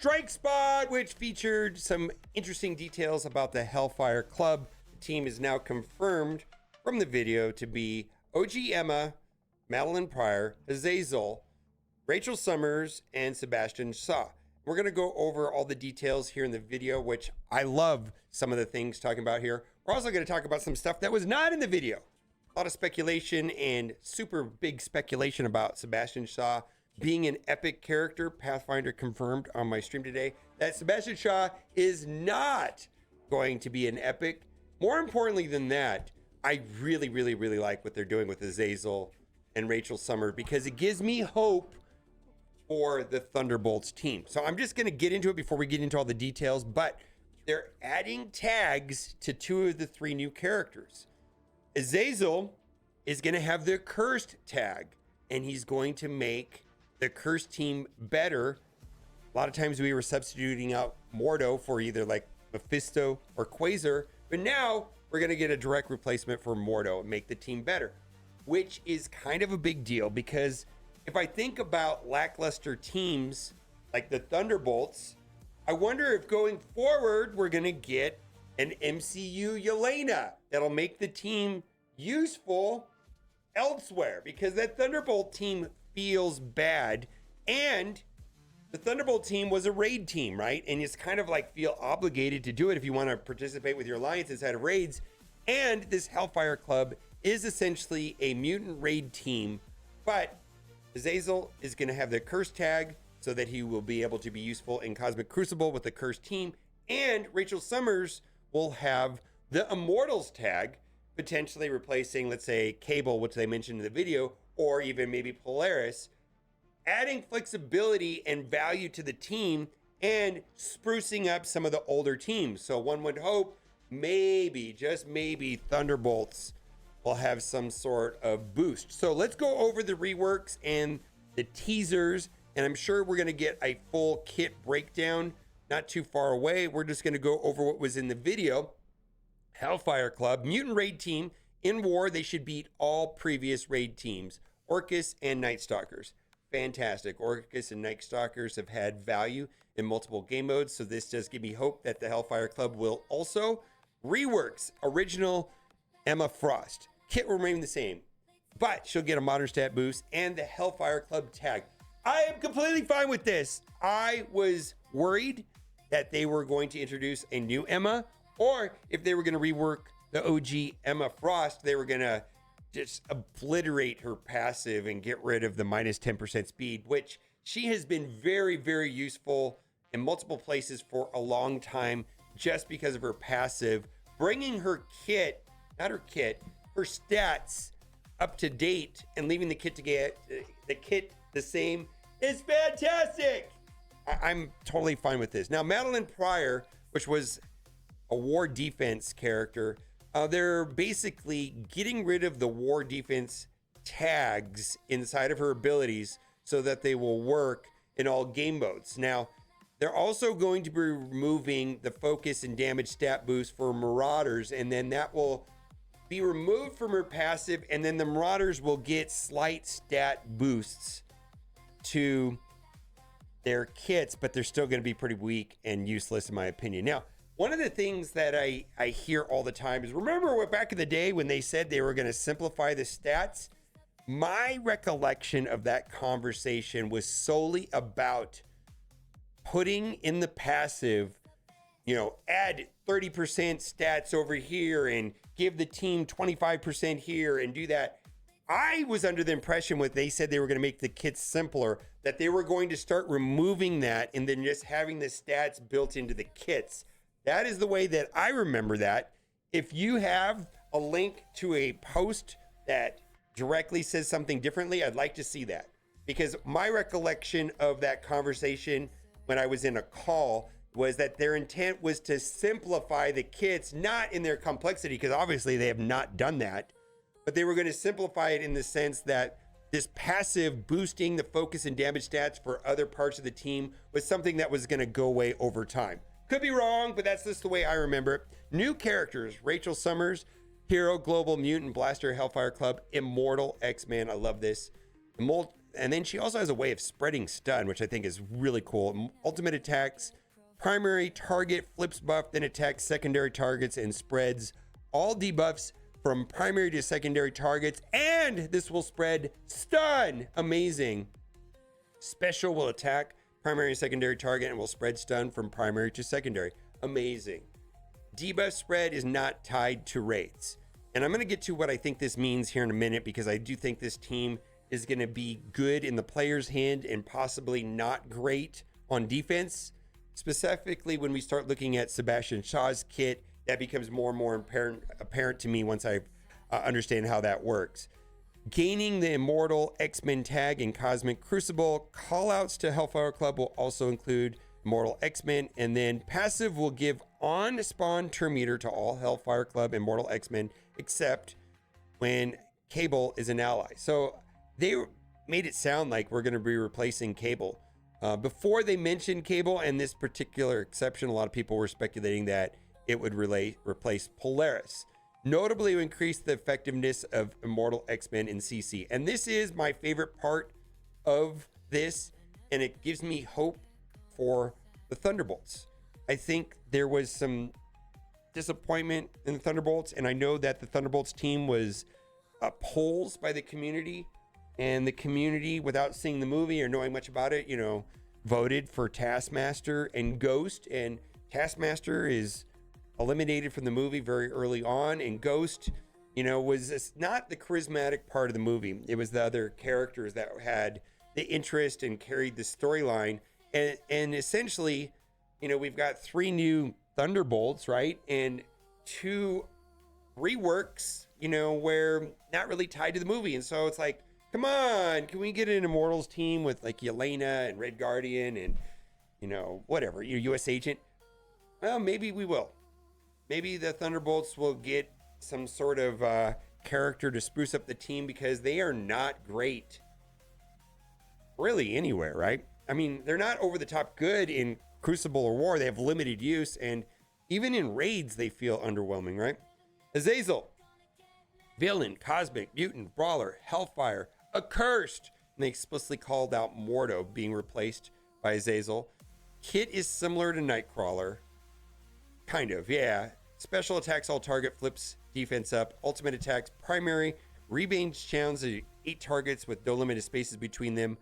Strike Spot, which featured some interesting details about the Hellfire Club. The team is now confirmed from the video to be OG Emma, Madeline Pryor, Azazel, Rachel Summers, and Sebastian Shaw. We're going to go over all the details here in the video, which I love some of the things talking about here. We're also going to talk about some stuff that was not in the video. A lot of speculation and super big speculation about Sebastian Shaw being an epic character. Pathfinder confirmed on my stream today that Sebastian Shaw is not going to be an epic. More importantly than that, I really like what they're doing with Azazel and Rachel Summers, because it gives me hope for the Thunderbolts team. So I'm just going to get into it before we get into all the details, but they're adding tags to 2 of the 3 new characters. Azazel is going to have the Accursed tag, and he's going to make the Accursed team better. A lot of times we were substituting out Mordo for either like Mephisto or Quasar, but now we're going to get a direct replacement for Mordo and make the team better, which is kind of a big deal, because if I think about lackluster teams like the Thunderbolts, I wonder if going forward we're going to get an MCU Yelena that'll make the team useful elsewhere, because that Thunderbolt team feels bad. And the Thunderbolt team was a raid team, right? And it's kind of like feel obligated to do it if you want to participate with your alliance inside of raids. And this Hellfire Club is essentially a mutant raid team, but Azazel is going to have the Accursed tag so that he will be able to be useful in Cosmic Crucible with the Accursed team. And Rachel Summers will have the Immortals tag, potentially replacing, let's say, Cable, which they mentioned in the video, or even maybe Polaris, adding flexibility and value to the team and sprucing up some of the older teams. So one would hope maybe, just maybe, Thunderbolts will have some sort of boost. So let's go over the reworks and the teasers, and I'm sure we're going to get a full kit breakdown not too far away. We're just going to go over what was in the video. Hellfire Club, mutant raid team. In war, they should beat all previous raid teams, Orcus and Night Stalkers. Fantastic. Orcus and Night Stalkers have had value in multiple game modes, so this does give me hope that the Hellfire Club will also. Reworks, original Emma Frost. Kit will remain the same, but she'll get a modern stat boost and the Hellfire Club tag. I am completely fine with this. I was worried that they were going to introduce a new Emma, or if they were going to rework the OG Emma Frost, they were going to just obliterate her passive and get rid of the minus 10% speed, which she has been very useful in multiple places for a long time just because of her passive. Bringing her kit, not her kit, her stats up to date and leaving the kit to get the kit the same is fantastic. I'm totally fine with this. Now, Madeline Pryor, which was a war defense character, they're basically getting rid of the war defense tags inside of her abilities so that they will work in all game modes. Now, they're also going to be removing the focus and damage stat boost for Marauders, and then that will be removed from her passive, and then the Marauders will get slight stat boosts to their kits, but they're still going to be pretty weak and useless in my opinion. Now, one of the things that I hear all the time is, remember what back in the day when they said they were going to simplify the stats? My recollection of that conversation was solely about putting in the passive, add 30% stats over here and give the team 25% here and do that. I was under the impression when they said they were going to make the kits simpler, that they were going to start removing that and then just having the stats built into the kits. That is the way that I remember that. If you have a link to a post that directly says something differently, I'd like to see that. Because my recollection of that conversation when I was in a call was that their intent was to simplify the kits, not in their complexity, because obviously they have not done that, but they were going to simplify it in the sense that this passive boosting the focus and damage stats for other parts of the team was something that was going to go away over time. Could be wrong, but that's just the way I remember it. New characters: Rachel Summers, Hero, Global, Mutant, Blaster, Hellfire Club, Immortal, X-Man. I love this. And then she also has a way of spreading stun, which I think is really cool. Ultimate attacks, primary target flips buff, then attacks secondary targets and spreads all debuffs from primary to secondary targets. And this will spread stun. Amazing. Special will attack primary and secondary target and will spread stun from primary to secondary. Amazing. Debuff spread is not tied to rates. And I'm going to get to what I think this means here in a minute, because I do think this team is going to be good in the player's hand and possibly not great on defense. Specifically, when we start looking at Sebastian Shaw's kit, that becomes more and more apparent to me once I understand how that works. Gaining the Immortal X-Men tag in Cosmic Crucible. Callouts to Hellfire Club will also include Immortal X-Men, and then passive will give on-spawn turn meter to all Hellfire Club Immortal X-Men, except when Cable is an ally. So they made it sound like we're going to be replacing Cable. Before they mentioned Cable and this particular exception, a lot of people were speculating that it would replace Polaris. Notably, to increase the effectiveness of Immortal X-Men in CC. And this is my favorite part of this, and it gives me hope for the Thunderbolts. I think there was some disappointment in the Thunderbolts, and I know that the Thunderbolts team was polls by the community, and the community, without seeing the movie or knowing much about it, voted for Taskmaster and Ghost, and Taskmaster is eliminated from the movie very early on, and Ghost, was not the charismatic part of the movie. It was the other characters that had the interest and carried the storyline. And essentially, we've got 3 new Thunderbolts, right? And 2 reworks, where not really tied to the movie. And so it's like, come on, can we get an Immortals team with like Yelena and Red Guardian and, whatever, US Agent? Well, maybe we will. Maybe the Thunderbolts will get some sort of character to spruce up the team, because they are not great really anywhere, right? I mean, they're not over the top good in Crucible or War. They have limited use, and even in raids, they feel underwhelming, right? Azazel, Villain, Cosmic, Mutant, Brawler, Hellfire, Accursed. And they explicitly called out Mordo being replaced by Azazel. Kit is similar to Nightcrawler. Kind of, yeah. Special attacks all target, flips defense up. Ultimate attacks primary. Rebange challenges 8 targets with no limited spaces between them.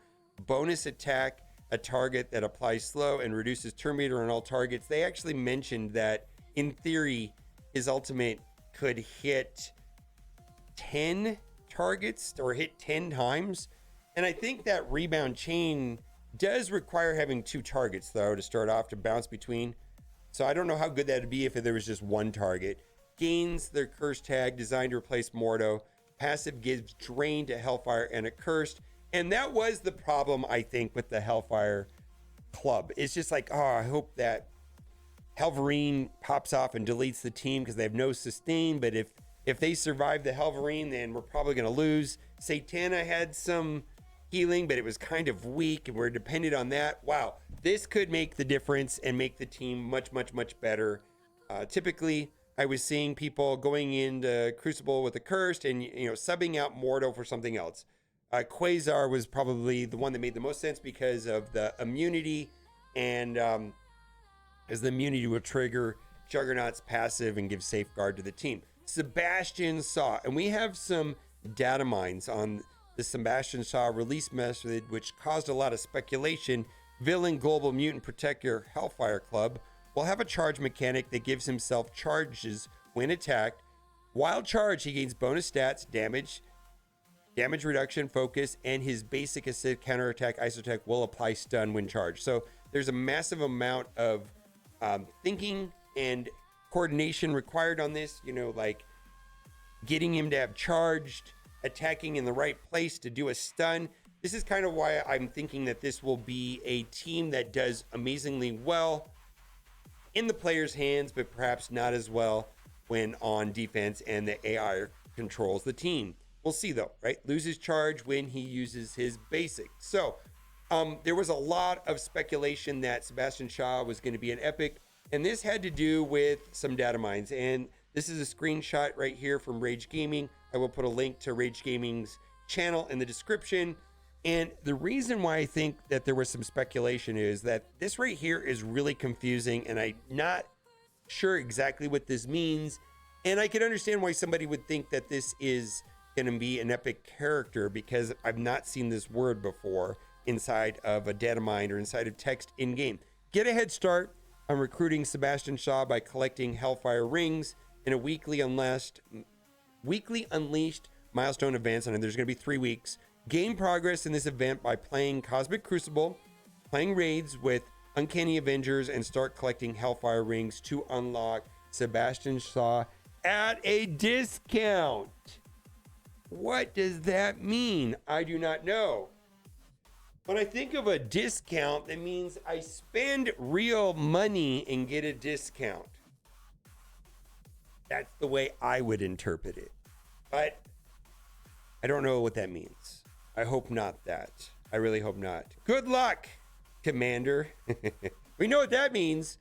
Bonus attack, a target that applies slow and reduces turn meter on all targets. They actually mentioned that in theory, his ultimate could hit 10 targets or hit 10 times. And I think that rebound chain does require having 2 targets, though, to start off, to bounce between. So I don't know how good that would be if there was just 1 target. Gains their curse tag, designed to replace Mordo. Passive gives drain to Hellfire and Accursed. And that was the problem, I think, with the Hellfire Club. It's just like, I hope that Helverine pops off and deletes the team, because they have no sustain. But if they survive the Helverine, then we're probably going to lose. Satana had some healing, but it was kind of weak, and we're dependent on that. Wow, this could make the difference and make the team much, much, much better. Typically, I was seeing people going into Crucible with Accursed and subbing out Mordo for something else. Quasar was probably the one that made the most sense because of the immunity, and as the immunity will trigger Juggernaut's passive and give safeguard to the team. Sebastian Shaw, and we have some data mines on the Sebastian Shaw release method, which caused a lot of speculation. Villain Global Mutant Protector Hellfire Club will have a charge mechanic that gives himself charges when attacked. While charged, he gains bonus stats, damage reduction, focus, and his basic acid counterattack isotech will apply stun when charged. So there's a massive amount of thinking and coordination required on this, like getting him to have charged, attacking in the right place to do a stun. This is kind of why I'm thinking that this will be a team that does amazingly well in the player's hands, but perhaps not as well when on defense and the AI controls the team. We'll see though, right? Loses charge when he uses his basic. So there was a lot of speculation that Sebastian Shaw was going to be an epic, and this had to do with some data mines. And this is a screenshot right here from Rage Gaming. I will put a link to Rage Gaming's channel in the description. And the reason why I think that there was some speculation is that this right here is really confusing, and I'm not sure exactly what this means. And I can understand why somebody would think that this is going to be an epic character, because I've not seen this word before inside of a data mine or inside of text in game. Get a head start on recruiting Sebastian Shaw by collecting Hellfire rings in a weekly unleashed milestone events, and there's going to be 3 weeks. Gain progress in this event by playing Cosmic Crucible, playing raids with Uncanny Avengers, and start collecting Hellfire rings to unlock Sebastian Shaw at a discount. What does that mean? I do not know. When I think of a discount, that means I spend real money and get a discount. That's the way I would interpret it. But I don't know what that means. I hope not that. I really hope not. Good luck, Commander. We know what that means.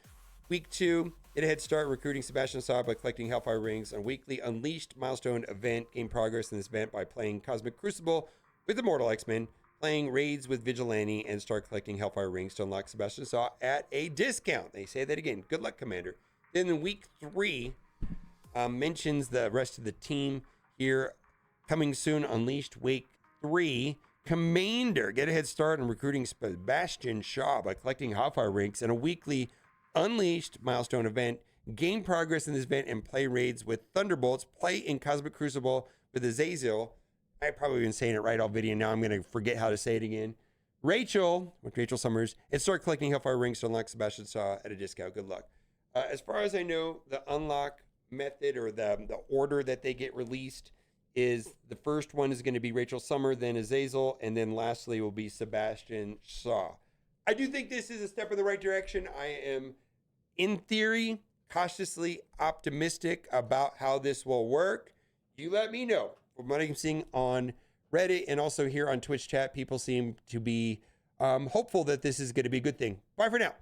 Week 2, get a head start recruiting Sebastian Shaw by collecting Hellfire rings. A weekly Unleashed milestone event. Gain progress in this event by playing Cosmic Crucible with Immortal X-Men, playing raids with Vigilante, and start collecting Hellfire rings to unlock Sebastian Shaw at a discount. They say that again. Good luck, Commander. Then in week 3, mentions the rest of the team here. Coming soon, Unleashed week 3. Commander, get a head start on recruiting Sebastian Shaw by collecting Hellfire rings in a weekly Unleashed milestone event. Gain progress in this event and play raids with Thunderbolts. Play in Cosmic Crucible with Azazel. I've probably been saying it right all video. Now I'm going to forget how to say it again. Rachel, with Rachel Summers, and start collecting Hellfire rings to unlock Sebastian Shaw at a discount. Good luck. As far as I know, the unlock method or the order that they get released is the first one is going to be Rachel Summer, then Azazel, and then lastly will be Sebastian Shaw. I do think this is a step in the right direction. I am, in theory, cautiously optimistic about how this will work. You let me know. From what I'm seeing on Reddit and also here on Twitch chat, people seem to be hopeful that this is going to be a good thing. Bye for now.